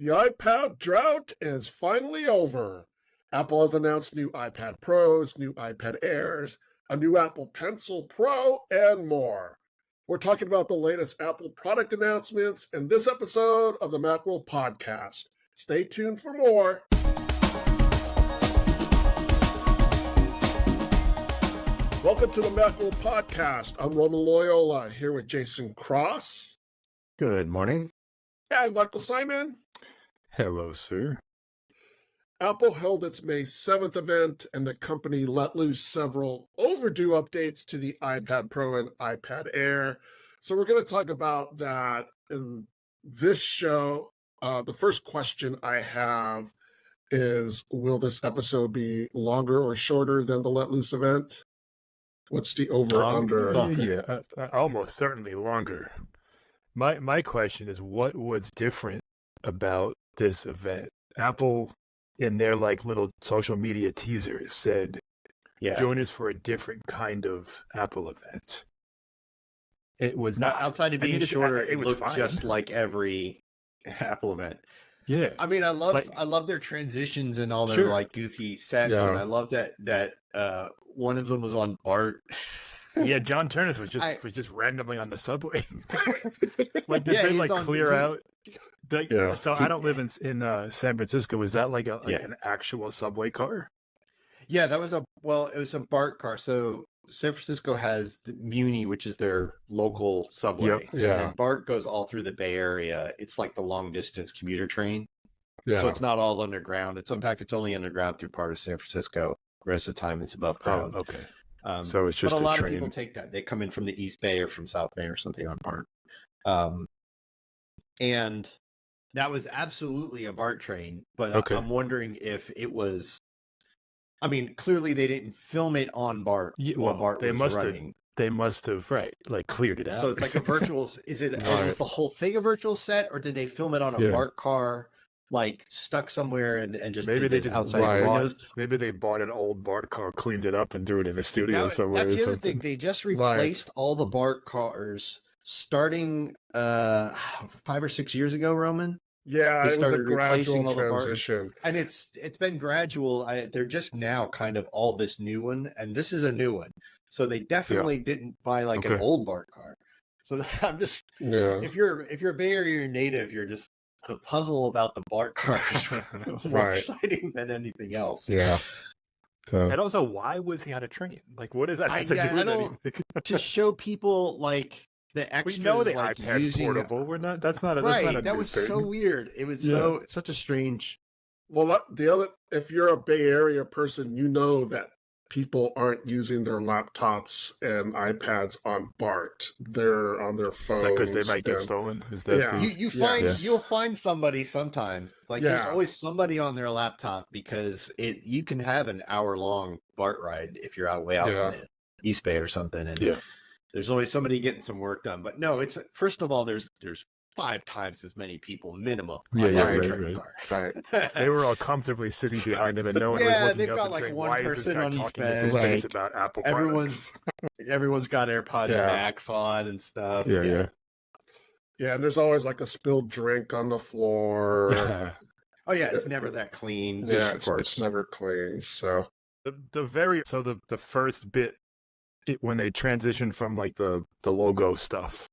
The iPad drought is finally over. Apple has announced new iPad Pros, new iPad Airs, a new Apple Pencil Pro, and more. We're talking about the latest Apple product announcements in this episode of the Macworld Podcast. Stay tuned for more. Welcome to the Macworld Podcast. I'm Roman Loyola, here with Jason Cross. Good morning. And Michael Simon. Hello, sir. Apple held its May 7th event, and the company let loose several overdue updates to the iPad Pro and iPad Air. So we're going to talk about that in this show. The first question I have is, will this episode be longer or shorter than the let loose event? What's the over-under? Yeah, almost certainly longer. My question is, what was different about this event? Apple, in their little social media teasers, said, join us for a different kind of Apple event. It was not outside of being shorter. It looked fine. Just like every Apple event. Yeah, I mean, I love their transitions and all their goofy sets, and I love that one of them was on BART. Yeah, John Turnus was just randomly on the subway. Did they clear out? So I don't live in San Francisco. Was that an actual subway car? Yeah, that was it was a BART car. So San Francisco has the Muni, which is their local subway. Yep. Yeah. And BART goes all through the Bay Area. It's like the long distance commuter train. Yeah. So it's not all underground. It's only underground through part of San Francisco. The rest of the time it's above ground. Oh, okay. So it's just but a lot train. of people take that. They come in from the East Bay or from South Bay or something on BART. And that was absolutely a BART train, but I'm wondering if it was. I mean, clearly they didn't film it on BART while BART was running. They must have cleared it out. So it's like a virtual. Is the whole thing a virtual set, or did they film it on a BART car, stuck somewhere and just maybe they did outside windows? Maybe they bought an old BART car, cleaned it up, and threw it in a studio somewhere. That's the other thing. They just replaced all the BART cars starting 5 or 6 years ago, Roman. Yeah, they started a gradual transition. And it's been gradual. They're just now kind of all this new one, and this is a new one. So they definitely didn't buy an old BART car. So I'm just if you're a Bay Area native, you're just the puzzle about the BART car is more exciting than anything else. Yeah. So. And also, why was he on a train? What does that have to do with anything? To show people the extras, we know the iPad portable. We're not. That's not a. That's not a that was thing. so weird. It was such a strange. Well, if you're a Bay Area person, you know that people aren't using their laptops and iPads on BART. They're on their phones because they might get stolen. Is that you'll find somebody sometime. There's always somebody on their laptop because you can have an hour-long BART ride if you're way out in the East Bay or something, and there's always somebody getting some work done. But no, it's first of all, there's 5 times as many people minimum. Right. They were all comfortably sitting behind him, and no one was looking up and saying, "Why is this guy talking to this face about Apple products?" Everyone's got AirPods Max on and stuff. Yeah, and there's always a spilled drink on the floor. Oh yeah, it's never that clean. Yeah, it's never clean. So the first bit. When they transitioned from the logo stuff,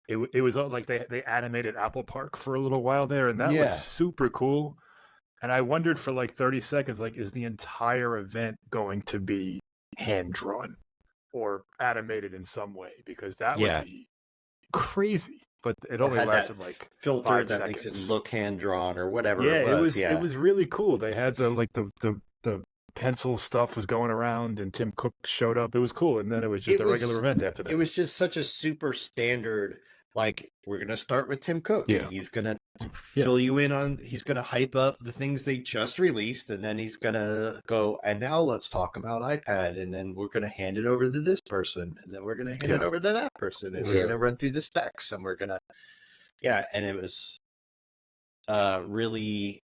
it was they animated Apple Park for a little while there, and that was super cool. And I wondered for 30 seconds, is the entire event going to be hand drawn or animated in some way? Because that would be crazy. But it only lasted filter 5 that seconds. makes it look hand drawn or whatever. Yeah, it was really cool. They had the pencil stuff was going around, and Tim Cook showed up. It was cool, and then it was just a regular event after that. It was just such a super standard. We're gonna start with Tim Cook. Yeah, he's gonna fill you in on. He's gonna hype up the things they just released, and then he's gonna go. And now let's talk about iPad, and then we're gonna hand it over to this person, and then we're gonna hand it over to that person, and we're gonna run through the specs, and we're gonna. Yeah, and it was really.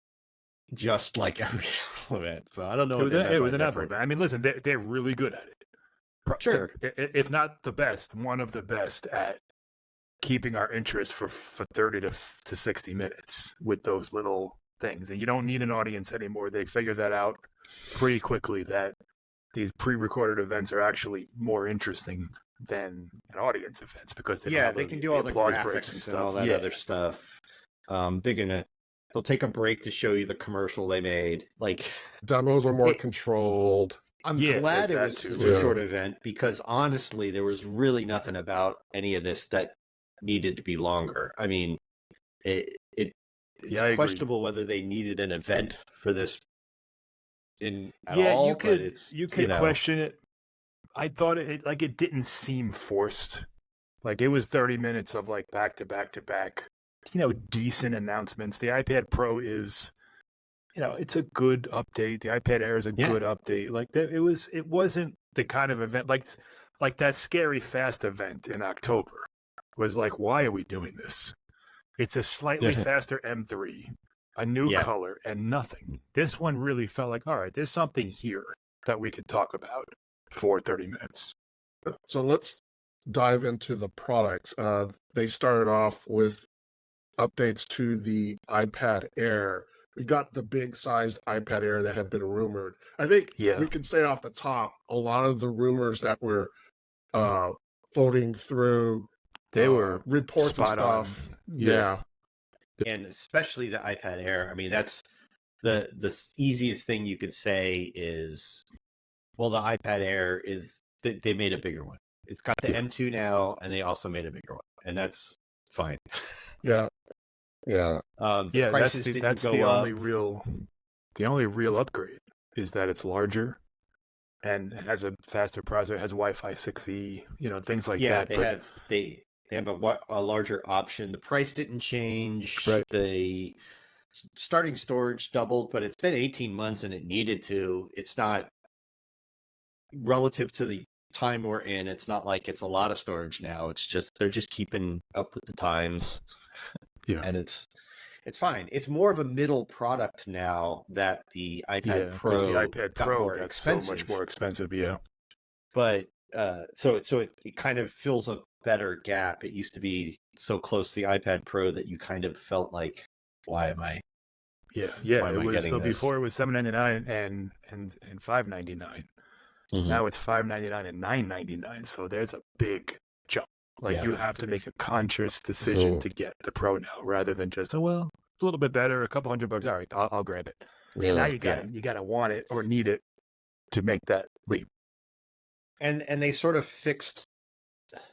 Just like every event, so I don't know. It was an Apple event. I mean, listen, they're really good at it. Sure, if not the best, one of the best at keeping our interest for 30 to 60 minutes with those little things. And you don't need an audience anymore. They figure that out pretty quickly, that these pre-recorded events are actually more interesting than an audience events, because they can do all the graphics and stuff, all that other stuff. They'll take a break to show you the commercial they made. Like, demos are more controlled. I'm glad it was such a short event, because honestly, there was really nothing about any of this that needed to be longer. I mean, it's questionable whether they needed an event for this at all. You could question it. I thought it didn't seem forced. Like, it was 30 minutes of like back to back to back, decent announcements. The iPad Pro is, it's a good update. The iPad Air is a good update. Like, it wasn't the kind of event like that Scary Fast event in October was like, why are we doing this? It's a slightly faster M3, a new color, and nothing. This one really felt like, all right, there's something here that we could talk about for 30 minutes. So let's dive into the products. They started off with updates to the iPad Air. We got the big sized iPad Air that had been rumored. I think we can say off the top, a lot of the rumors that were floating through, they were reports and stuff. Yeah. And especially the iPad Air. I mean, that's the easiest thing you could say is, well, the iPad Air is, they made a bigger one. It's got the M2 now, and they also made a bigger one, and that's fine. Yeah. That's the only real upgrade, is that it's larger and has a faster processor, has Wi-Fi 6E, things like that. They have a larger option. The price didn't change. Right. The starting storage doubled, but it's been 18 months and it needed to. It's not relative to the time we're in. It's not like it's a lot of storage now. It's just, they're just keeping up with the times. Yeah. And it's fine. It's more of a middle product now that the iPad Pro, the iPad Pro got so much more expensive. Yeah. But so it kind of fills a better gap. It used to be so close to the iPad Pro that you kind of felt like, why am I? Yeah. It was, so this? Before it was $7.99 and $5.99. Mm-hmm. Now it's $5.99 and $9.99. So there's a big jump. Like, you have to make a conscious decision to get the Pro now, rather than just, it's a little bit better, a couple $100. All right, I'll grab it. Yeah. Now you gotta want it or need it to make that leap. And they sort of fixed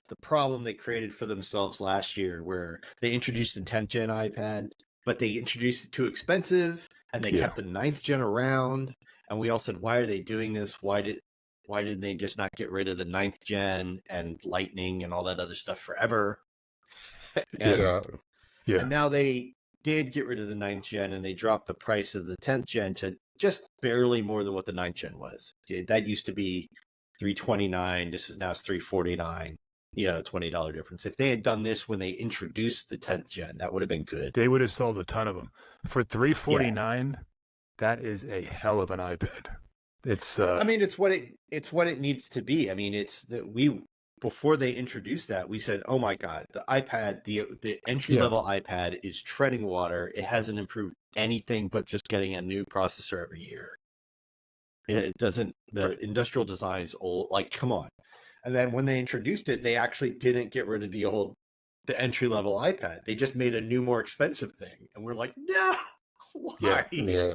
the problem they created for themselves last year, where they introduced the 10th gen iPad, but they introduced it too expensive, and they kept the 9th gen around. And we all said, why are they doing this? Why didn't they just not get rid of the 9th gen and Lightning and all that other stuff forever? And now they did get rid of the 9th gen, and they dropped the price of the 10th gen to just barely more than what the 9th gen was. That used to be $329. This is now $349. $20 difference. If they had done this when they introduced the 10th gen, that would have been good. They would have sold a ton of them. For $349, that is a hell of an iPad. It's it's what it needs to be. I mean, it's that before they introduced that, we said, oh my God, the iPad, the entry level iPad is treading water. It hasn't improved anything but just getting a new processor every year. It doesn't, the industrial design's old, like, come on. And then when they introduced it, they actually didn't get rid of the entry level iPad. They just made a new, more expensive thing. And we're like, no, why? Yeah.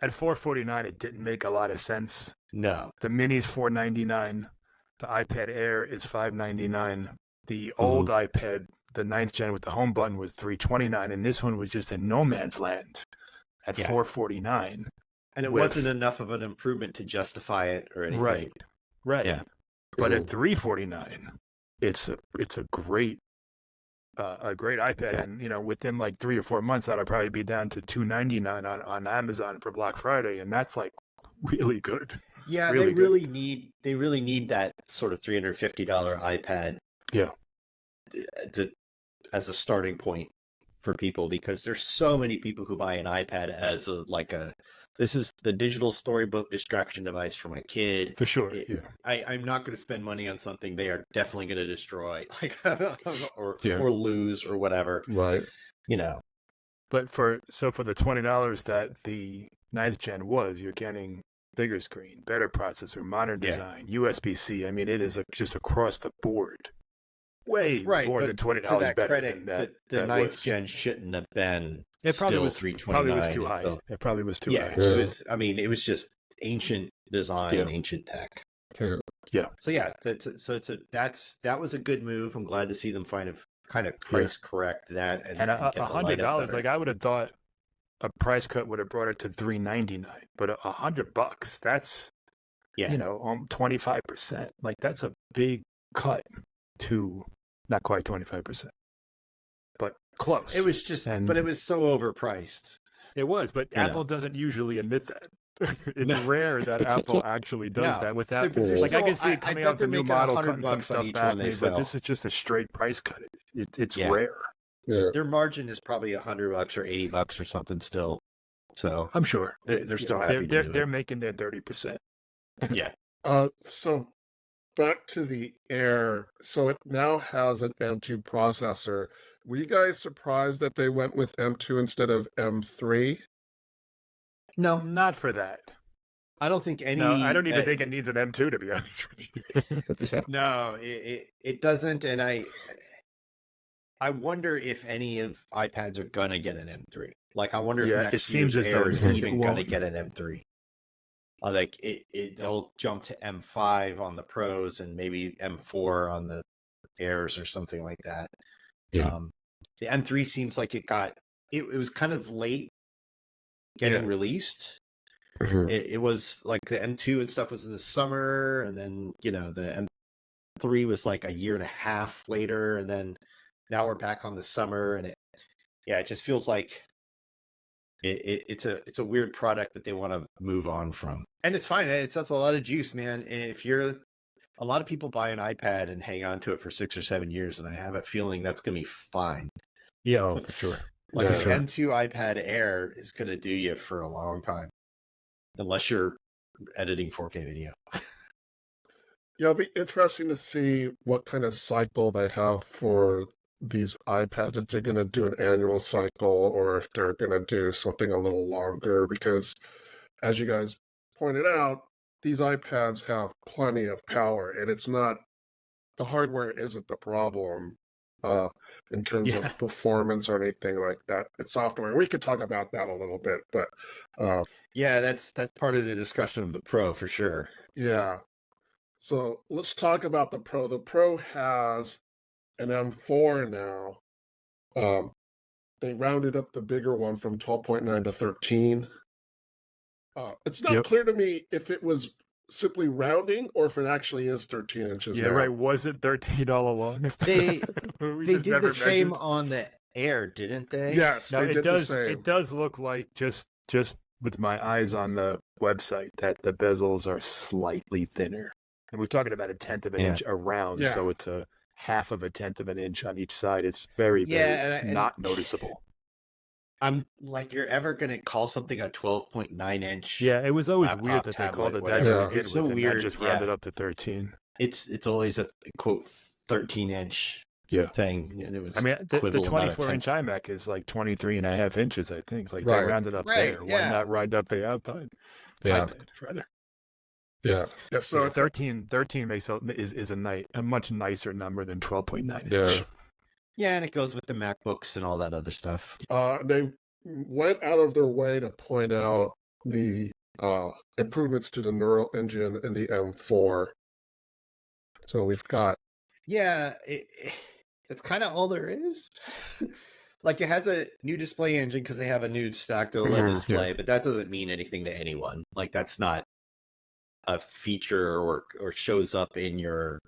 At $449, it didn't make a lot of sense. No. The Mini's $499. The iPad Air is $599. The old iPad, the 9th gen with the home button, was $329. And this one was just in no man's land at $449. And it wasn't enough of an improvement to justify it or anything. Right. Yeah. But at $349, it's a great iPad, and within like 3 or 4 months, that'll probably be down to $299 on Amazon for Black Friday, and that's like really good. Yeah, they really need that sort of $350 iPad. Yeah, as a starting point. for people because there's so many people who buy an iPad as this is the digital storybook distraction device for my kid. For sure. I'm not going to spend money on something they are definitely going to destroy, or lose or whatever. Right. But for the $20 that the 9th gen was, you're getting bigger screen, better processor, modern design, USB-C. I mean, it is just across the board. Way more than $20 to that better credit, than that. The 9th gen shouldn't have been. It probably still was $329. Probably was too high. It probably was too high. It was. I mean, it was just ancient design, ancient tech. Yeah. So that was a good move. I'm glad to see them kind of price correct that and $100. Like I would have thought a price cut would have brought it to $399, but $100. That's 25%. Like that's a big cut to not quite 25%, but close. It was just, but it was so overpriced. It was, but Apple doesn't usually admit that. It's rare that Apple actually does that without. Like I can see it coming out the new model, cutting some stuff back, but this is just a straight price cut. It's rare. Yeah. Their margin is probably $100 or $80 or something still. So I'm sure they're still happy. They're making their 30%. Yeah. So back to the Air. So it now has an M2 processor. Were you guys surprised that they went with M2 instead of M3? No, not for that. I don't think any. No, I don't even think it needs an M2 to be honest with you. No, it doesn't, and I wonder if any of iPads are gonna get an M3. Like I wonder if next it seems as though it's even gonna get an M3. Like they'll jump to M5 on the Pros and maybe M4 on the Airs or something like that. Yeah. The M3 seems like it was kind of late getting released. Mm-hmm. It was like the M2 and stuff was in the summer, and then the M3 was like a year and a half later, and then now we're back on the summer, and it just feels like it's a weird product that they want to move on from, and it's fine. That's a lot of juice, man. A lot of people buy an iPad and hang on to it for 6 or 7 years, and I have a feeling that's going to be fine. Yeah, for sure. Like an M2 iPad Air is going to do you for a long time, unless you're editing 4K video. Yeah, it'll be interesting to see what kind of cycle they have for these iPads. If they're going to do an annual cycle or if they're going to do something a little longer, because as you guys pointed out, these iPads have plenty of power, and it's not, the hardware isn't the problem in terms of performance or anything like that. It's software. We could talk about that a little bit, but that's part of the discussion of the Pro for sure. Yeah. So let's talk about the Pro. The Pro has an M4 now. They rounded up the bigger one from 12.9 to 13. It's not clear to me if it was simply rounding or if it actually is 13 inches. Yeah, right. Was it 13 all along? They did the same on the Air, didn't they? Yes, they did the same. It does look like just with my eyes on the website that the bezels are slightly thinner. And we're talking about 1/10 of an inch around, so it's a 1/2 of a 1/10 of an inch on each side. It's very, very not noticeable. I'm like, you're ever going to call something a 12.9 inch? Yeah, it was always weird that they called it that. It's so weird. Just rounded up to 13. It's always a quote 13-inch thing. And it was. I mean, the 24-inch iMac is like 23.5 inches. I think they rounded up there. Why not round up the outside? Yeah. Rather. Yeah. So 13 makes is a much nicer number than 12.9 inch. Yeah. Yeah, and it goes with the MacBooks and all that other stuff. They went out of their way to point out the improvements to the neural engine in the M4. So we've got... Yeah, that's kind of all there is. Like, it has a new display engine because they have a new stacked OLED display, but that doesn't mean anything to anyone. Like, that's not a feature or shows up in your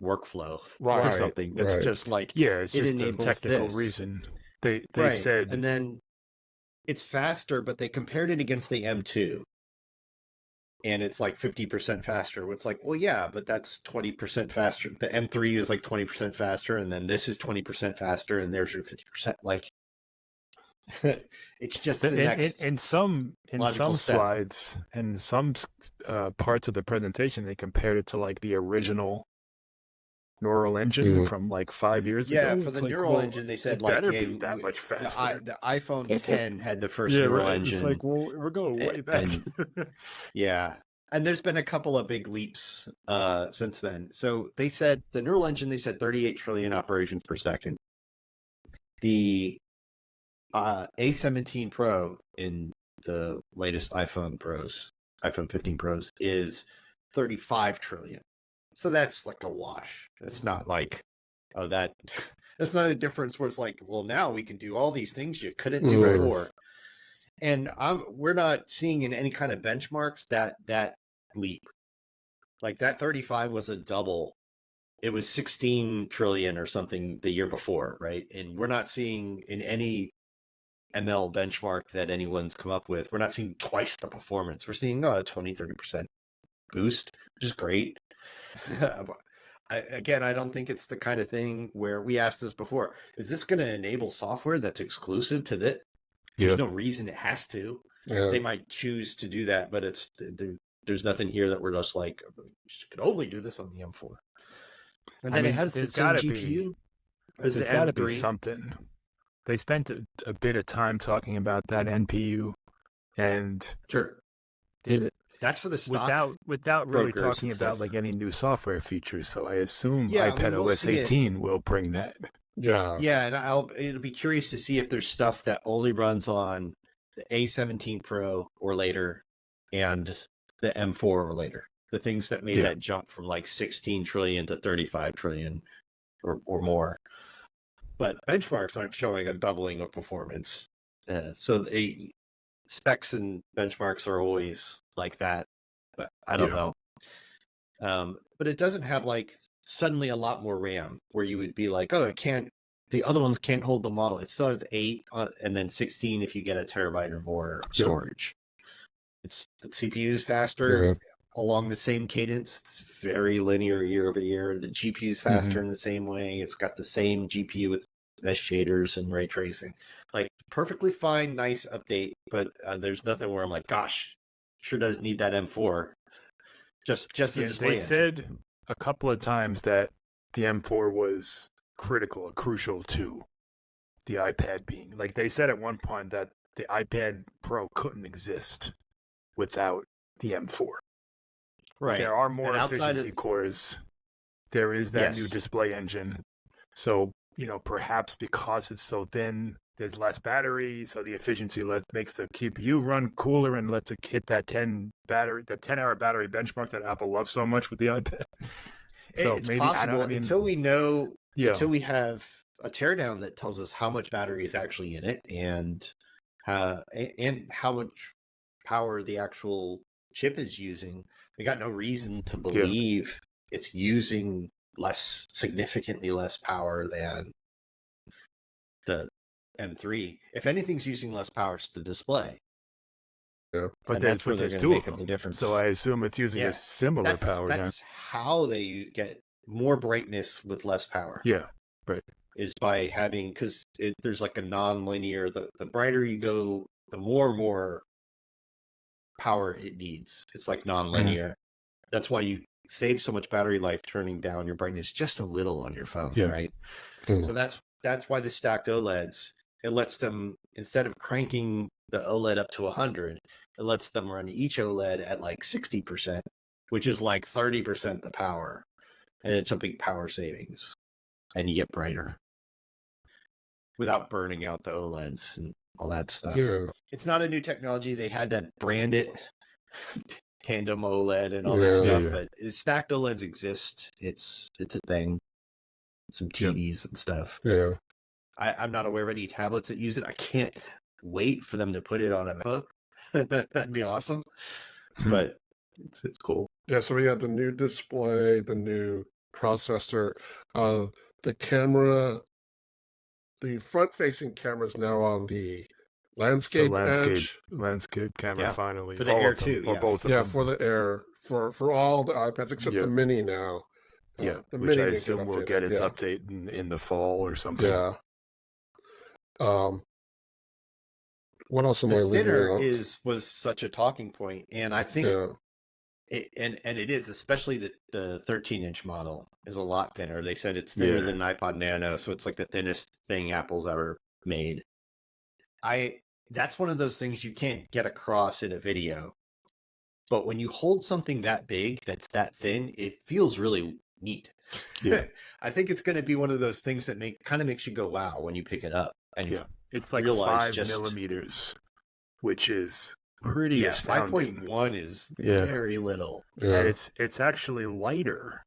workflow or something. That's just like it's just a technical reason. They said, and then it's faster, but they compared it against the M2, and it's like 50% faster. It's like, well, yeah, but that's 20% faster. The M3 is like 20% faster, and then this is 20% faster, and there's your 50%. Like, it's just the next in some step. slides and some parts of the presentation, they compared it to like the original neural engine from like 5 years ago. Yeah, for the neural engine, they said like, hey, be that much faster. The iPhone 10 had the first neural engine. It's like, well, we're going way back. Yeah. And there's been a couple of big leaps since then. So they said the neural engine, they said 38 trillion operations per second. The A17 Pro in the latest iPhone 15 Pros, is 35 trillion. So that's like a wash. That's not like, that's not a difference where it's like, well, now we can do all these things you couldn't do before. And we're not seeing in any kind of benchmarks that leap. Like that 35 was a double. It was 16 trillion or something the year before, right? And we're not seeing in any ML benchmark that anyone's come up with, we're not seeing twice the performance. We're seeing a 20-30% boost, which is great. Again, I don't think it's the kind of thing where we asked this before. Is this going to enable software that's exclusive to that? There's no reason it has to. Yeah. They might choose to do that, but there's nothing here that we're just like, you could only do this on the M4. And then it has the same GPU. There's got to be something. They spent a bit of time talking about that NPU, and sure, that's for the stock without really talking about like any new software features. So I assume iPad OS 18 will bring that. Yeah, and it'll be curious to see if there's stuff that only runs on the A17 Pro or later, and the M4 or later. The things that made that jump from like 16 trillion to 35 trillion or more. But benchmarks aren't showing a doubling of performance. So the specs and benchmarks are always like that. But I don't know. But it doesn't have like suddenly a lot more RAM where you would be like, oh, it can't. The other ones can't hold the model. It still has 8 and then 16 if you get a terabyte or more of storage. The CPU is faster along the same cadence. It's very linear year over year. The GPU is faster in the same way. It's got the same GPU with mesh shaders and ray tracing. Like perfectly fine, nice update, but there's nothing where I'm like, gosh, sure does need that M4. Just the display. They said a couple of times that the M4 was crucial to the iPad being. Like they said at one point that the iPad Pro couldn't exist without the M4. Right. There are more efficiency cores. There is that new display engine. So, perhaps because it's so thin, there's less battery, so the efficiency makes the CPU run cooler and lets it hit that 10-hour battery benchmark that Apple loves so much with the iPad. So it's maybe possible until we know, until we have a teardown that tells us how much battery is actually in it and how much power the actual chip is using. We got no reason to believe it's using significantly less power than the M3. If anything's using less power, it's the display. Yeah, but that's where they're going to make up the difference. So I assume it's using a similar power. That's how they get more brightness with less power. Yeah, right. Is by having, because there's like a non-linear. The brighter you go, the more power it needs. It's like non-linear. That's why you save so much battery life turning down your brightness just a little on your phone, right? So that's why the stacked OLEDs, it lets them, instead of cranking the OLED up to 100, it lets them run each OLED at like 60%, which is like 30% the power. And it's a big power savings. And you get brighter without burning out the OLEDs and all that stuff. Yeah. It's not a new technology. They had to brand it tandem OLED and all this stuff, but stacked OLEDs exist. It's a thing. Some TVs and stuff. Yeah. I'm not aware of any tablets that use it. I can't wait for them to put it on a MacBook. That'd be awesome. But it's cool. Yeah, so we had the new display, the new processor, the camera, the front-facing camera is now on the landscape edge. Landscape camera finally. For the Air too. Or both of them. Yeah, for the Air. For all the iPads except the Mini now. The which Mini I assume will get its update in the fall or something. Yeah. What else am I leaving thinner out? was such a talking point, and I think it is, especially the 13-inch model is a lot thinner. They said it's thinner than an iPod Nano, so it's like the thinnest thing Apple's ever made. That's one of those things you can't get across in a video, but when you hold something that big that's that thin, it feels really neat. Yeah. I think it's going to be one of those things that makes you go wow when you pick it up. And it's like 5 millimeters, which is pretty astounding. 5.1 is very little. And it's actually lighter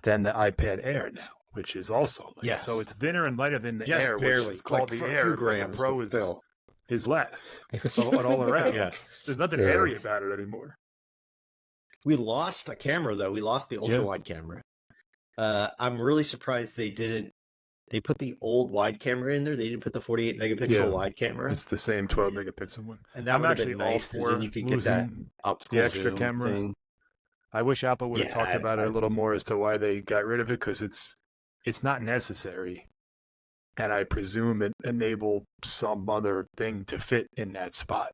than the iPad Air now, which is also lighter. So it's thinner and lighter than the Air, barely. Which is called the Air. Grams, the Pro is less. So all around. There's nothing airy about it anymore. We lost a camera, though. We lost the ultra-wide camera. I'm really surprised they didn't. They put the old wide camera in there. They didn't put the 48 megapixel wide camera. It's the same 12 megapixel one. And that would have been nice because then you could get that optical the extra zoom camera thing. I wish Apple would have talked about it a little more as to why they got rid of it, because it's not necessary. And I presume it enabled some other thing to fit in that spot,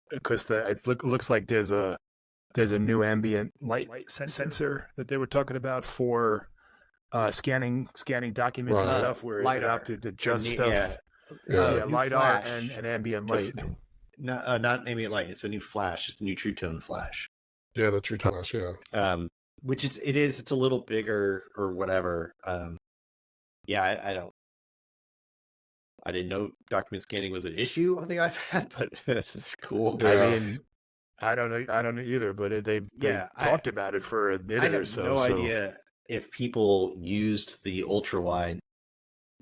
because it looks like there's a new ambient light sensor that they were talking about for scanning documents and stuff, where LiDAR. it to adjust stuff. LiDAR and ambient light. Not ambient light. It's a new flash. It's a new True Tone flash. Yeah, the True Tone flash. Yeah. Which it's a little bigger or whatever. I didn't know document scanning was an issue on the iPad, but this is cool. Yeah. I mean, I don't know either, but they talked about it for a minute or so. I have no idea if people used the ultra wide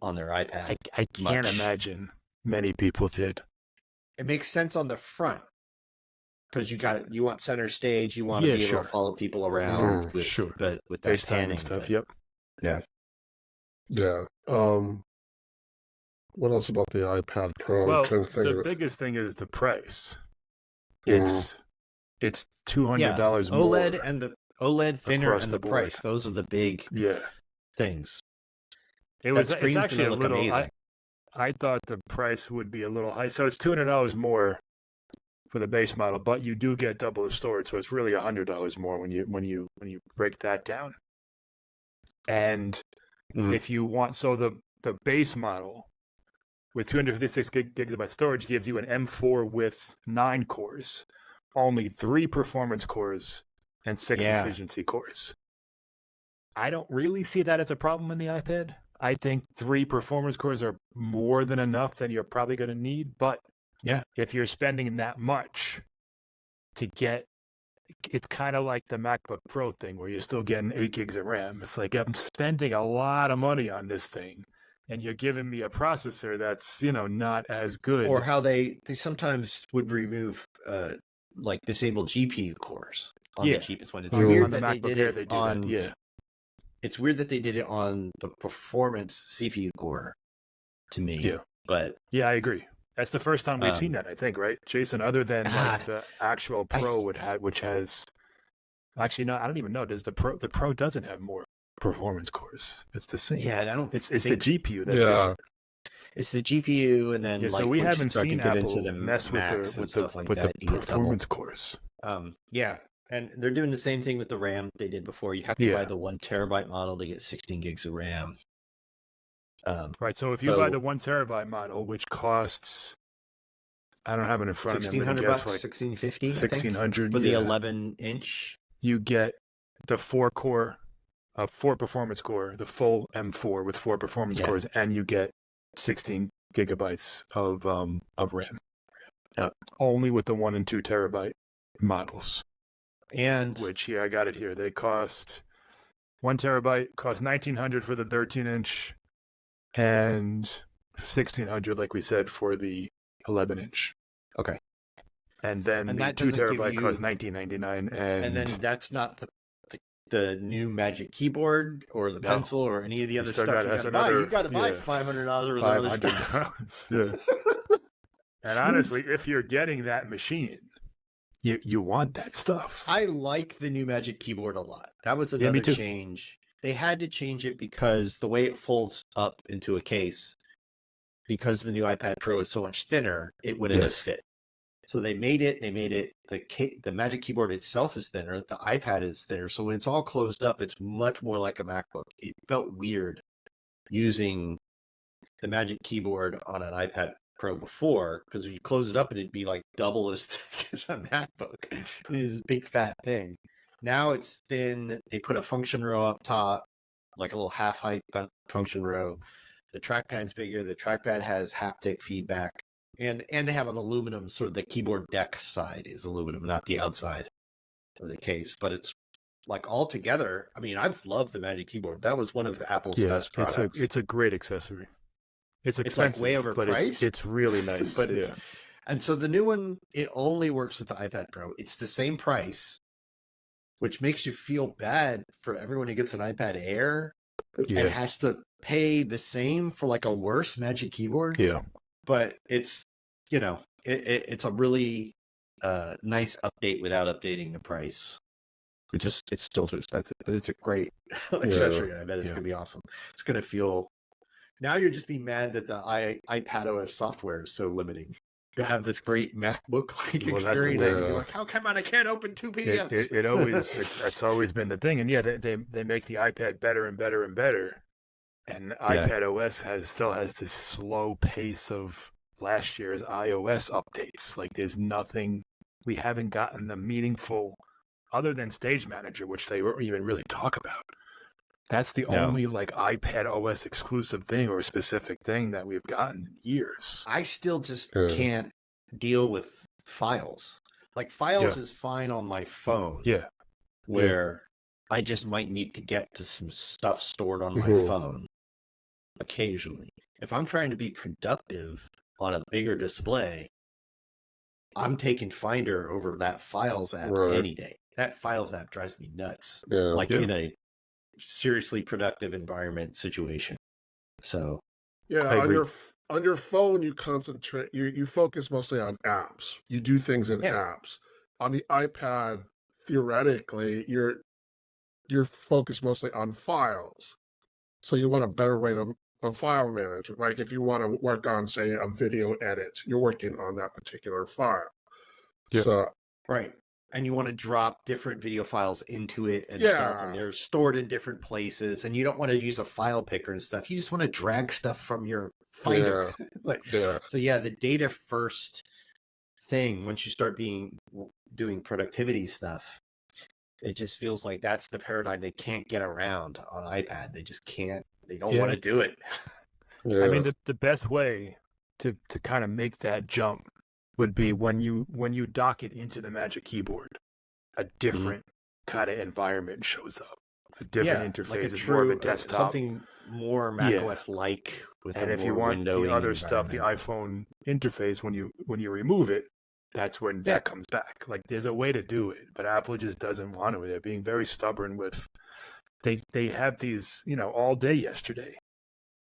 on their iPad. I can't imagine many people did. It makes sense on the front because you want center stage, you want to be able to follow people around with that FaceTime and stuff. Yeah. What else about the iPad Pro? Well, the biggest thing is the price. It's $200 more. OLED and the OLED thinner and the price. Those are the big things. It's actually a little amazing. I thought the price would be a little high. So it's $200 more for the base model, but you do get double the storage, so it's really $100 more when you break that down. And if you want, so the base model with 256 gigabyte storage gives you an M4 with 9 cores, only 3 performance cores, and 6 efficiency cores. I don't really see that as a problem in the iPad. I think 3 performance cores are more than enough that you're probably going to need. But if you're spending that much to get, it's kind of like the MacBook Pro thing where you're still getting 8 gigs of RAM. It's like, I'm spending a lot of money on this thing, and you're giving me a processor that's, not as good. Or how they sometimes would remove like disabled GPU cores on the cheapest one. It's weird that they did it on. It's weird that they did it on the performance CPU core. To me, but I agree. That's the first time we've seen that, I think, right, Jason? Other than the actual Pro which has. Actually, no, I don't even know. Does the Pro doesn't have more performance cores? It's the same. Yeah, I don't. It's the GPU that's different. It's the GPU, and then so we haven't seen Apple mess with the performance cores. And they're doing the same thing with the RAM they did before. You have to buy the 1 terabyte model to get 16 gigs of RAM. Right. So if you buy the 1 terabyte model, which costs, I don't have it in front of me, $1,600, like $1,650, $1,600 for the 11-inch. You get the 4 performance core, the full M4 with 4 performance cores, and you get 16 gigabytes of RAM. Only with the 1 and 2 terabyte models. And which I got it here. They cost 1 terabyte cost $1,900 for the 13-inch, and $1,600, like we said, for the 11-inch. Okay. And then the 2 terabyte costs $1,999, and then that's not the new Magic Keyboard or the pencil or any of the other stuff you got to buy. You got to buy $500 worth of other stuff. And honestly, if you're getting that machine, you want that stuff. I like the new Magic Keyboard a lot. That was another change. They had to change it because the way it folds up into a case, because the new iPad Pro is so much thinner, it wouldn't have fit. So they made it. The Magic Keyboard itself is thinner. The iPad is thinner. So when it's all closed up, it's much more like a MacBook. It felt weird using the Magic Keyboard on an iPad Pro before, because when you close it up, it'd be like double as thick as a MacBook. It's this big fat thing. Now it's thin. They put a function row up top, like a little half height function row. The trackpad's bigger. The trackpad has haptic feedback. And they have an aluminum, sort of the keyboard deck side is aluminum, not the outside of the case. But it's like all together. I mean, I've loved the Magic Keyboard. That was one of Apple's best products. It's a great accessory. It's like way overpriced, but it's really nice. But and so the new one, it only works with the iPad Pro. It's the same price, which makes you feel bad for everyone who gets an iPad Air and has to pay the same for like a worse Magic Keyboard. Yeah, but it's it's a really nice update without updating the price. It's still too expensive, but it's a great accessory. And I bet it's gonna be awesome. It's gonna feel. Now you're just being mad that the iPad OS software is so limiting. You have this great MacBook-like experience. You're like, how come I can't open two PDFs? It's always been the thing, and they make the iPad better and better and better. And iPad OS still has this slow pace of last year's iOS updates. Like there's nothing, we haven't gotten the meaningful, other than Stage Manager, which they won't even really talk about. That's the only like iPad OS exclusive thing or specific thing that we've gotten in years. I still just can't deal with files. Like files is fine on my phone. Yeah. Where I just might need to get to some stuff stored on my phone occasionally. If I'm trying to be productive on a bigger display, I'm taking Finder over that Files app any day. That Files app drives me nuts. In a seriously productive environment situation. So on your phone you concentrate, you focus mostly on apps. You do things in apps. On the iPad, theoretically, you're focused mostly on files. So you want a better way to file manage. Like if you want to work on, say, a video edit, you're working on that particular file. Yeah. So, right. And you want to drop different video files into it and stuff, and they're stored in different places. And you don't want to use a file picker and stuff. You just want to drag stuff from your Finder. So the data first thing, once you start doing productivity stuff, it just feels like that's the paradigm they can't get around on iPad. They just can't. They don't want to do it. I mean, the best way to kind of make that jump would be when you dock it into the Magic Keyboard, a different kind of environment shows up. A different interface, like it's more of a desktop. Something more macOS-like with and if you want the other stuff, the iPhone interface, when you remove it, that's when that comes back. Like there's a way to do it, but Apple just doesn't want to. They're being very stubborn with. They have these, all day yesterday,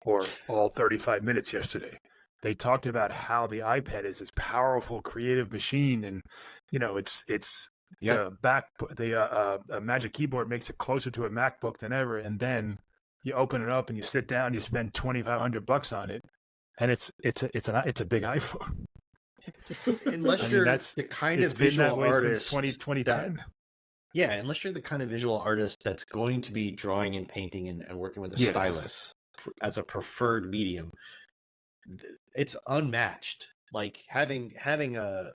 or all 35 minutes yesterday. They talked about how the iPad is this powerful creative machine, and a Magic Keyboard makes it closer to a MacBook than ever. And then you open it up and you sit down, you spend $2,500 on it, and it's a big iPhone. Unless you're the kind of visual artist, 2010. Unless you're the kind of visual artist that's going to be drawing and painting and working with a stylus as a preferred medium, it's unmatched. Like having a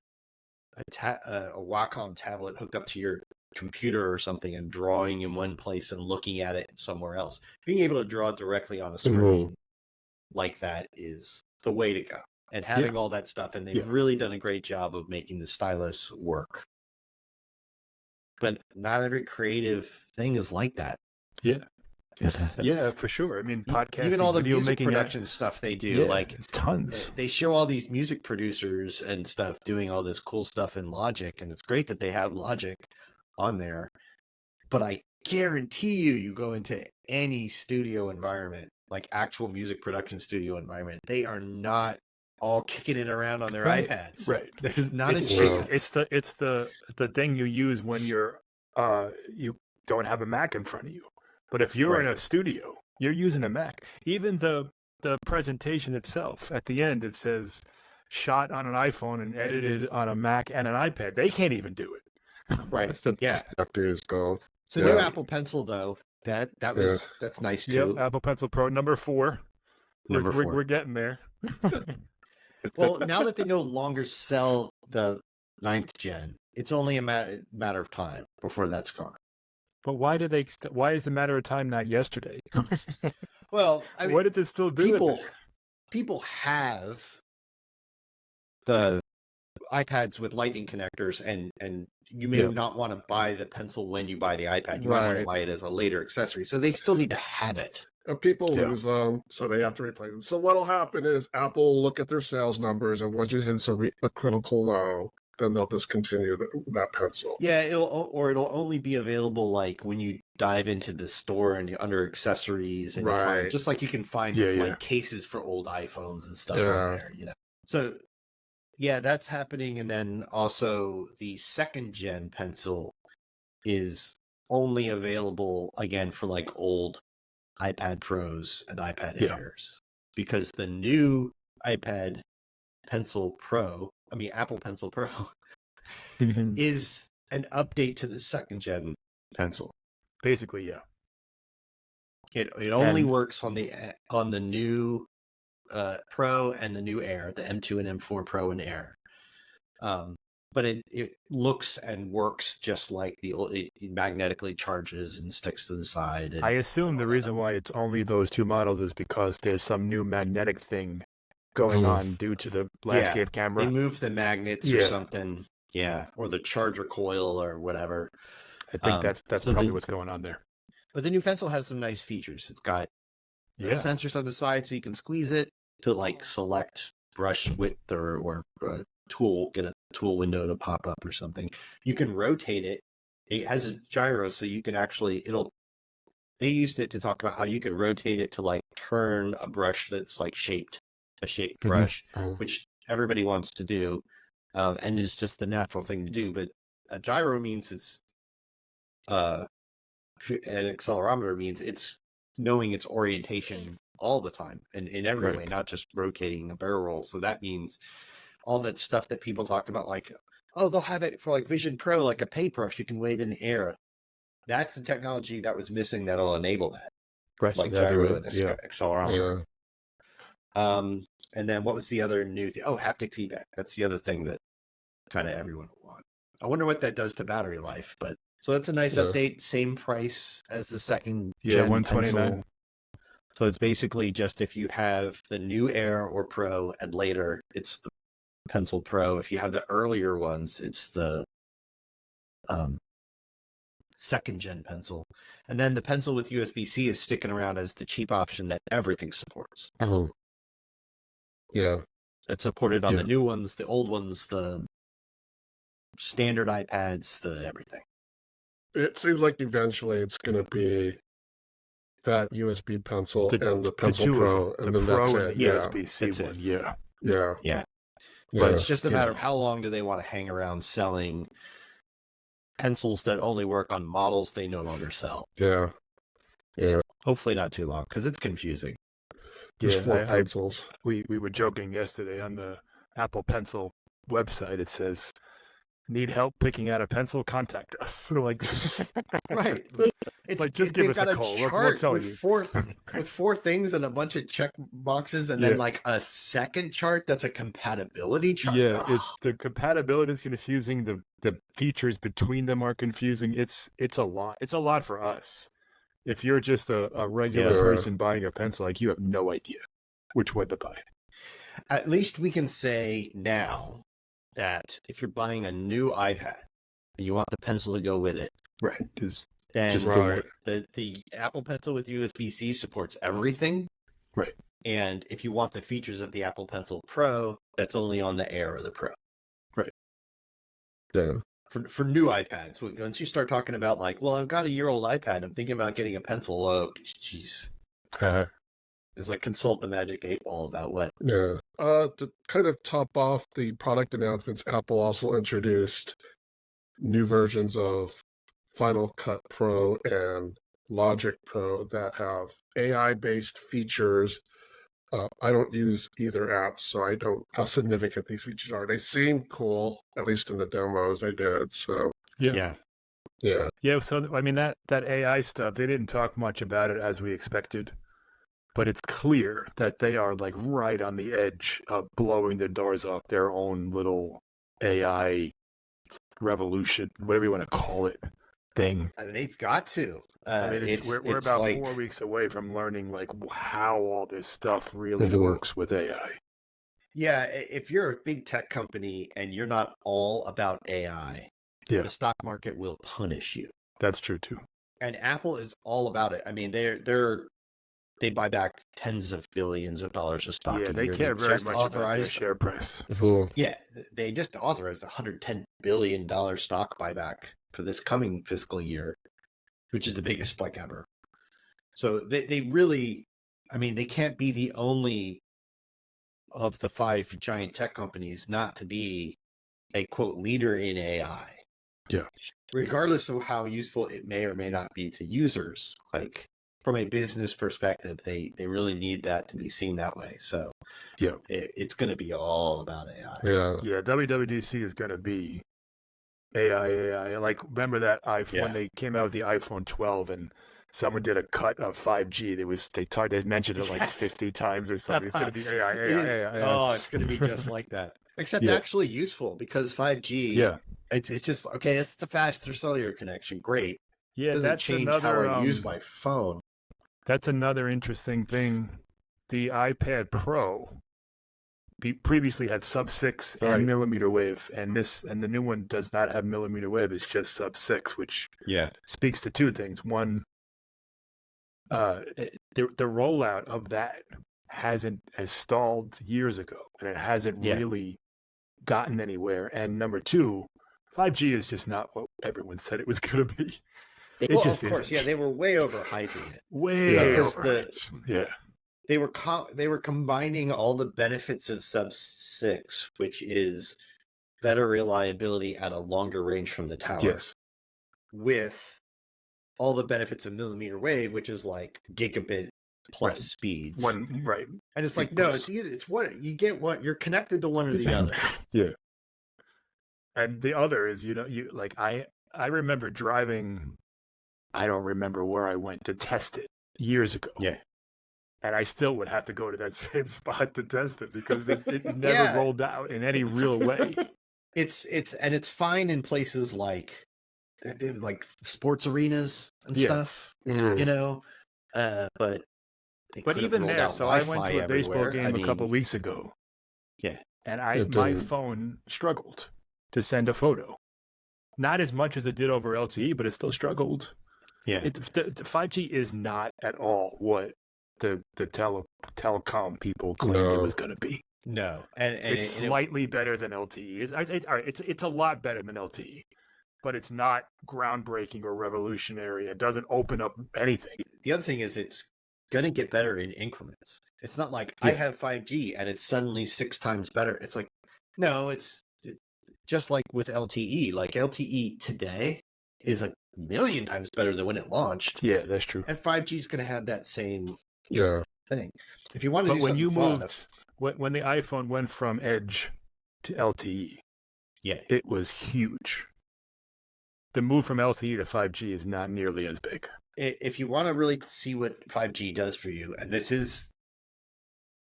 Wacom tablet hooked up to your computer or something and drawing in one place and looking at it somewhere else. Being able to draw directly on a screen like that is the way to go. And having all that stuff, and they've really done a great job of making the stylus work. But not every creative thing is like that. Yeah. Yeah, for sure. I mean, podcasting, even all the music production stuff they do, like it's tons. They show all these music producers and stuff doing all this cool stuff in Logic, and it's great that they have Logic on there. But I guarantee you go into any studio environment, like actual music production studio environment, they are not all kicking it around on their iPads. Right. There's not it's a chance. It's the thing you use when you don't have a Mac in front of you. But if you're in a studio, you're using a Mac. Even the presentation itself, at the end, it says shot on an iPhone and edited on a Mac and an iPad. They can't even do it. Right. Yeah. Both. So new Apple Pencil though, that's nice too. Yep, Apple Pencil Pro number 4. We're getting there. Well, now that they no longer sell the 9th gen, it's only a matter of time before that's gone. But why is the matter of time not yesterday? Well, I mean, what did this still do? People have the iPads with lightning connectors, and you may not want to buy the pencil when you buy the iPad. You might want to buy it as a later accessory. So they still need to have it. People lose them, so they have to replace them. So what'll happen is Apple will look at their sales numbers, and once it hits a critical low, then they'll discontinue that pencil. Yeah, it'll only be available like when you dive into the store and you're under accessories, and you find, just like you can find like cases for old iPhones and stuff on there. So yeah, that's happening. And then also the 2nd gen pencil is only available again for like old iPad Pros and iPad Airs, because the new Apple Pencil Pro is an update to the 2nd gen pencil. Basically, yeah. It only works on the new Pro and the new Air, the M2 and M4 Pro and Air. But it looks and works just like the old. It magnetically charges and sticks to the side. I assume the reason why it's only those 2 models is because there's some new magnetic thing going on due to the landscape camera. They move the magnets or something. Yeah, or the charger coil or whatever. I think that's probably what's going on there. But the new pencil has some nice features. It's got sensors on the side, so you can squeeze it to like select brush width or get a tool window to pop up or something. You can rotate it. It has a gyro, so you can actually they used it to talk about how you could rotate it to like turn a brush that's like a shaped brush, which everybody wants to do, and it's just the natural thing to do. But a gyro means it's an accelerometer means it's knowing its orientation all the time and in every way, not just rotating a barrel roll. So that means all that stuff that people talk about, like, they'll have it for like Vision Pro, like a paintbrush you can wave in the air. That's the technology that was missing that'll enable that. Like gyro and accelerometer. And then what was the other new thing? Haptic feedback. That's the other thing that kind of everyone will want. I wonder what that does to battery life, but so that's a nice update. Same price as the 2nd gen $129. So it's basically just if you have the new Air or Pro and later it's the Pencil Pro. If you have the earlier ones, it's the 2nd gen pencil. And then the pencil with USB-C is sticking around as the cheap option that everything supports. Yeah. It's supported on the new ones, the old ones, the standard iPads, the everything. It seems like eventually it's going to be that USB pencil and the Pencil Pro, and then that's it. USB-C one. Yeah. But it's just a matter of how long do they want to hang around selling pencils that only work on models they no longer sell. Yeah. Hopefully not too long, because it's confusing. There's 4 pencils. We were joking yesterday on the Apple Pencil website. It says, "Need help picking out a pencil? Contact us." So like, right? It's like, just give us a call. We'll tell you. With 4 things and a bunch of check boxes, and then like a second chart that's a compatibility chart. Yeah, it's the compatibility is confusing. The features between them are confusing. It's a lot. It's a lot for us. If you're just a regular person buying a pencil, like, you have no idea which one to buy. At least we can say now that if you're buying a new iPad and you want the pencil to go with it, right? Then the Apple Pencil with USB-C supports everything, right? And if you want the features of the Apple Pencil Pro, that's only on the Air or the Pro, right? Yeah. For new iPads, once you start talking about like, well, I've got a year-old iPad, I'm thinking about getting a pencil. Oh, jeez. It's like consult the Magic 8 Ball about what. Yeah. To kind of top off the product announcements, Apple also introduced new versions of Final Cut Pro and Logic Pro that have AI-based features. I don't use either app, so I don't know how significant these features are. They seem cool, at least in the demos I did. So yeah. So I mean that AI stuff, they didn't talk much about it as we expected, but it's clear that they are like right on the edge of blowing the doors off their own little AI revolution, whatever you want to call it, thing. They've got to. I mean, we're about like 4 weeks away from learning like how all this stuff really works with AI. Yeah, if you're a big tech company and you're not all about AI, the stock market will punish you. That's true too. And Apple is all about it. I mean, they buy back tens of billions of dollars of stock. Yeah, they care very much about their share price. Yeah, they just authorized $110 billion stock buyback for this coming fiscal year, which is the biggest like ever. So they really, I mean, they can't be the only of the 5 giant tech companies not to be a quote leader in AI. Yeah. Regardless of how useful it may or may not be to users, like from a business perspective, they really need that to be seen that way. So yeah, it's going to be all about AI. Yeah. WWDC is going to be AI. Like, remember that when they came out with the iPhone 12 and someone did a cut of 5G, they mentioned it like 50 times or something. It's going to be AI. Oh, it's going to be just like that. Except actually useful because 5G, it's just, okay, it's a faster cellular connection. Great. Yeah, it doesn't change how I use my phone. That's another interesting thing. The iPad Pro previously had sub-6 and millimeter wave, and the new one does not have millimeter wave. It's just sub-6, which speaks to two things. One, the rollout of that has stalled years ago, and it hasn't really gotten anywhere. And number two, 5G is just not what everyone said it was going to be. Of course, they were way overhyping it. They were combining all the benefits of sub-6, which is better reliability at a longer range from the tower, with all the benefits of millimeter wave, which is like gigabit plus speeds. And it's like, no, it's what you get. What you're connected to one or the other. Yeah. And the other is, I remember driving. I don't remember where I went to test it years ago. Yeah. And I still would have to go to that same spot to test it because it never rolled out in any real way. It's fine in places like sports arenas and stuff, but even there, so I went to a baseball game a couple weeks ago. Yeah. And my phone struggled to send a photo. Not as much as it did over LTE, but it still struggled. Yeah. The 5G is not at all what the telecom people claimed it was going to be. No. And it's slightly better than LTE. It's a lot better than LTE, but it's not groundbreaking or revolutionary. It doesn't open up anything. The other thing is it's going to get better in increments. It's not like I have 5G and it's suddenly 6 times better. It's like, no, it's just like with LTE. Like LTE today is a million times better than when it launched. Yeah, that's true. And 5G is going to have that same thing. If you want to do when you fun, moved, when the iPhone went from Edge to LTE, it was huge. The move from LTE to 5G is not nearly as big. If you want to really see what 5G does for you, and this is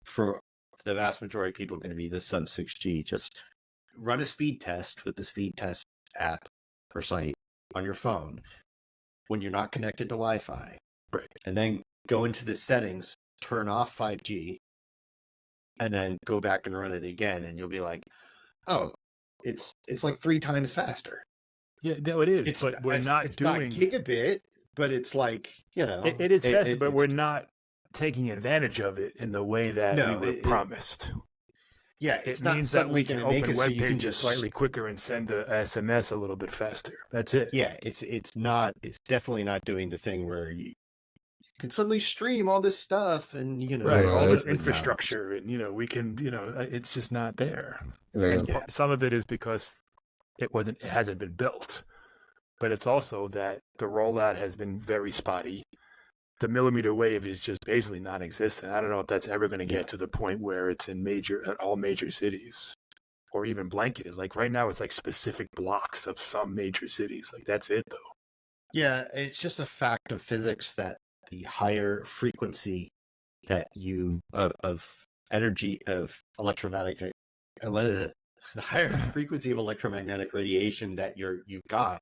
for the vast majority of people going to be the sub-6G, just run a speed test with the speed test app or site on your phone when you're not connected to Wi-Fi. Right. And then go into the settings, turn off 5G, and then go back and run it again, and you'll be like, oh, it's like 3 times faster. Yeah, no, it is. It's not gigabit, but it's like, it is faster, but we're not taking advantage of it in the way that we were promised. It means that we can open web pages slightly quicker and send a SMS a little bit faster. That's it. Yeah, it's definitely not doing the thing where can suddenly stream all this stuff, and all this infrastructure, and we can, it's just not there. And some of it is because it hasn't been built, but it's also that the rollout has been very spotty. The millimeter wave is just basically non-existent. I don't know if that's ever going to get to the point where it's in all major cities, or even blanketed. Like right now, it's like specific blocks of some major cities. Like that's it, though. Yeah, it's just a fact of physics that the higher frequency that of energy of electromagnetic, the higher frequency of electromagnetic radiation that you've got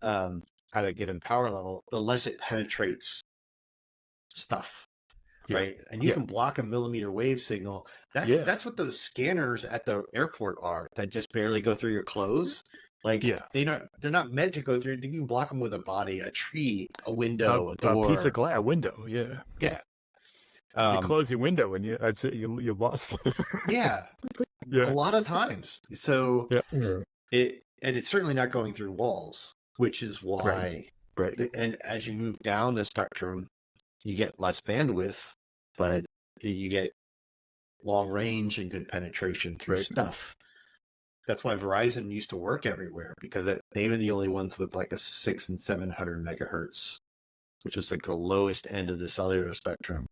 at a given power level, the less it penetrates stuff, right? And you can block a millimeter wave signal. That's what those scanners at the airport are, that just barely go through your clothes. Like they're not meant to go through. You can block them with a body, a tree, a window, a door, a piece of glass, a window. Yeah. You close your window and I'd say you lost. A lot of times. So it's certainly not going through walls, which is why. Right. And as you move down the spectrum, you get less bandwidth, but you get long range and good penetration through stuff. That's why Verizon used to work everywhere, because they were the only ones with like a 600 and 700 megahertz, which is like the lowest end of the cellular spectrum.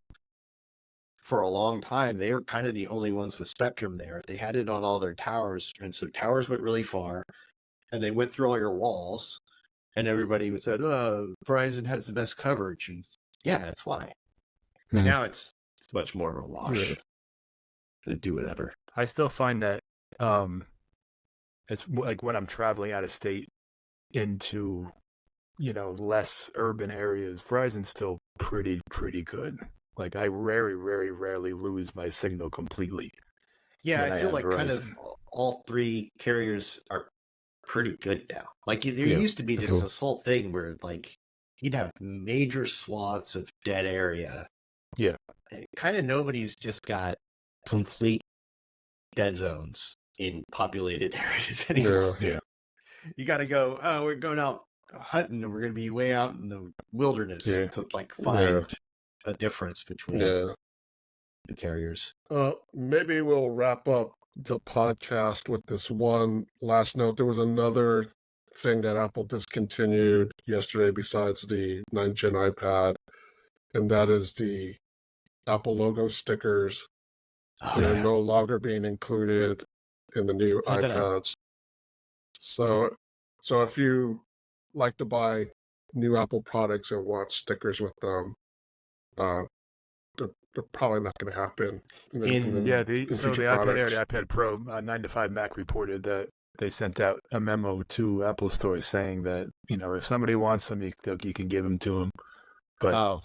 For a long time, they were kind of the only ones with spectrum there. They had it on all their towers, and so towers went really far, and they went through all your walls, and everybody would say, "Oh, Verizon has the best coverage." And that's why. Now it's much more of a wash to do whatever. I still find that it's like when I'm traveling out of state into, less urban areas, Verizon's still pretty good. Like I very rarely lose my signal completely. Yeah, I feel like Verizon. Kind of all three carriers are pretty good now. Like there used to be just this whole thing where like you'd have major swaths of dead area. Yeah. Kind of nobody's just got complete dead zones in populated areas anymore. Yeah. You got to go, we're going out hunting and we're going to be way out in the wilderness to like find a difference between the carriers. Maybe we'll wrap up the podcast with this one last note. There was another thing that Apple discontinued yesterday besides the 9th Gen iPad, and that is the Apple logo stickers. They're no longer being included in the new iPads. So if you like to buy new Apple products and want stickers with them, they're probably not going to happen. The iPad Air, the iPad Pro, 9 to 5 Mac reported that they sent out a memo to Apple stores saying that, if somebody wants them, you can give them to them. But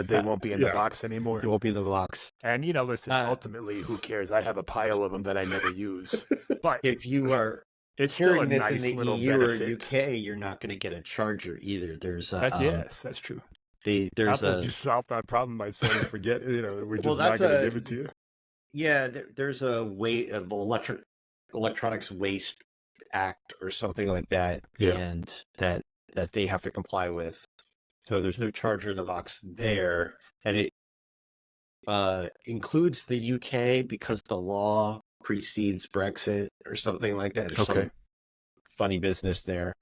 they won't be in the box anymore. It won't be in the box. And, listen, ultimately, who cares? I have a pile of them that I never use. But if you are hearing this in the EU or UK, you're not going to get a charger either. There's that's true. Apple just solved that problem by saying, forget it, we're just not going to give it to you. Yeah, there's a electronics waste act or something like that, and that they have to comply with. So there's no charger in the box there, and it includes the UK because the law precedes Brexit or something like that. There's some funny business there.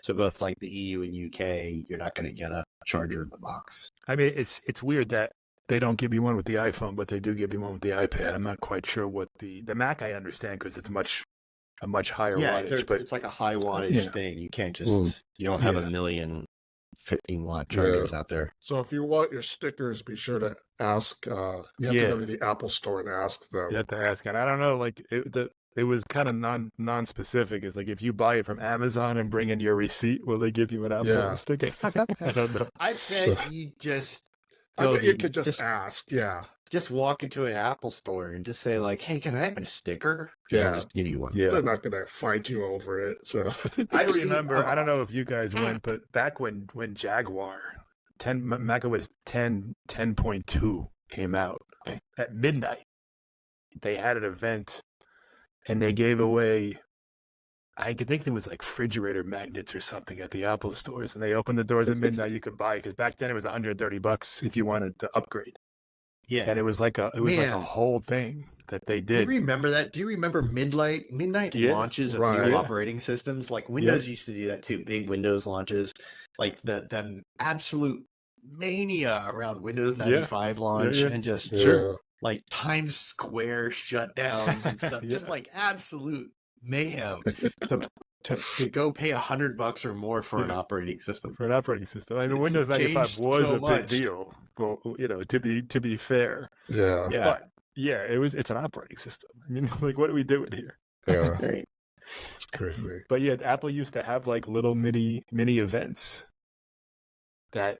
So both like the EU and UK, you're not going to get a charger in the box. I mean, it's weird that they don't give you one with the iPhone, but they do give you one with the iPad. I'm not quite sure what the Mac I understand because it's a much higher wattage. But it's like a high wattage thing. You can't just you don't have a million 15-watt chargers out there. So if you want your stickers, be sure to ask. You have to go to the Apple store and ask them. You have to ask, and I don't know, like it was kind of non-specific. It's like if you buy it from Amazon and bring in your receipt, will they give you an Apple sticker? I don't know. I bet you just. I bet you could just ask. Yeah. Just walk into an Apple store and just say like, "Hey, can I have a sticker?" Yeah, I'll just give you one. Yeah. They're not going to fight you over it. So I remember. I don't know if you guys went, but back when Jaguar macOS 10.2 came out at midnight, they had an event and they gave away. I could think it was like refrigerator magnets or something at the Apple stores, and they opened the doors at midnight. You could buy, because back then it was $130 if you wanted to upgrade. Yeah, and it was like a whole thing that they did. Do you remember that? Do you remember midnight launches of new operating systems? Like Windows used to do that too. Big Windows launches, like the absolute mania around Windows 95 launch, and just like Times Square shutdowns and stuff. Just like absolute mayhem to go pay $100 or more for an operating system. For an operating system, I mean, Windows 95 was a big deal. Well, to be fair, but it's an operating system. I mean, like, what are we doing here? Yeah, it's crazy. But yeah, Apple used to have like little mini events that,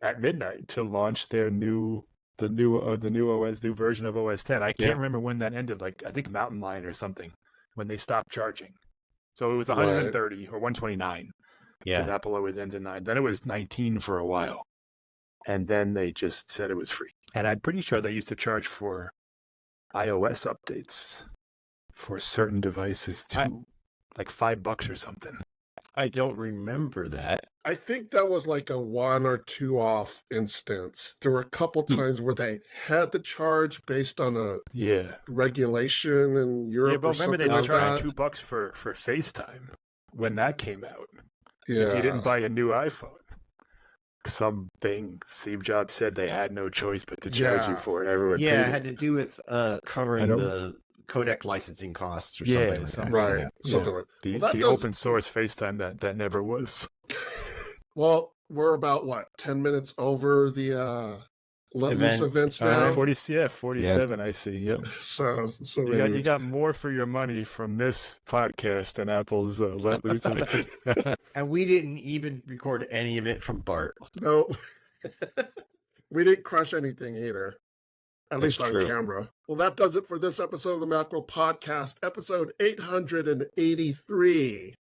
at midnight to launch their new version of OS 10. I can't remember when that ended. Like, I think Mountain Lion or something, when they stopped charging. So it was 130 or 129. Because Apple always ends at 9. Then it was 19 for a while. And then they just said it was free. And I'm pretty sure they used to charge for iOS updates for certain devices too. Like $5 or something. I don't remember that. I think that was like a 1 or 2 off instance. There were a couple times where they had to charge based on a regulation in Europe. Yeah, but remember they would charge $2 for FaceTime when that came out. Yeah. If you didn't buy a new iPhone. Something Steve Jobs said they had no choice but to charge you for it. Everyone it had to do with covering the codec licensing costs or something like that. Right. Something like that. The open source FaceTime that never was. Well, we're about 10 minutes over the Let Loose events now. 47, I see. Yep. So you got more for your money from this podcast than Apple's Let Loose event. And we didn't even record any of it from Bart. No. We didn't crush anything either. At least on camera. Well, that does it for this episode of the Macworld Podcast, episode 883.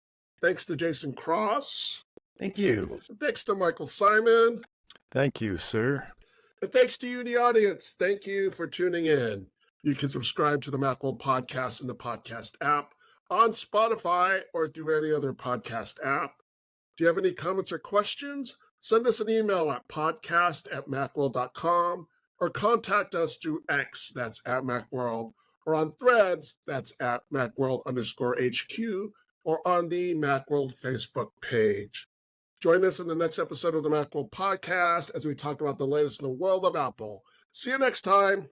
Thanks to Jason Cross. Thank you. Thanks to Michael Simon. Thank you, sir. And thanks to you, the audience. Thank you for tuning in. You can subscribe to the Macworld Podcast in the podcast app, on Spotify, or through any other podcast app. Do you have any comments or questions? Send us an email at podcast@macworld.com, or contact us through X, that's @Macworld, or on Threads, that's @Macworld_HQ, or on the Macworld Facebook page. Join us in the next episode of the Macworld Podcast as we talk about the latest in the world of Apple. See you next time.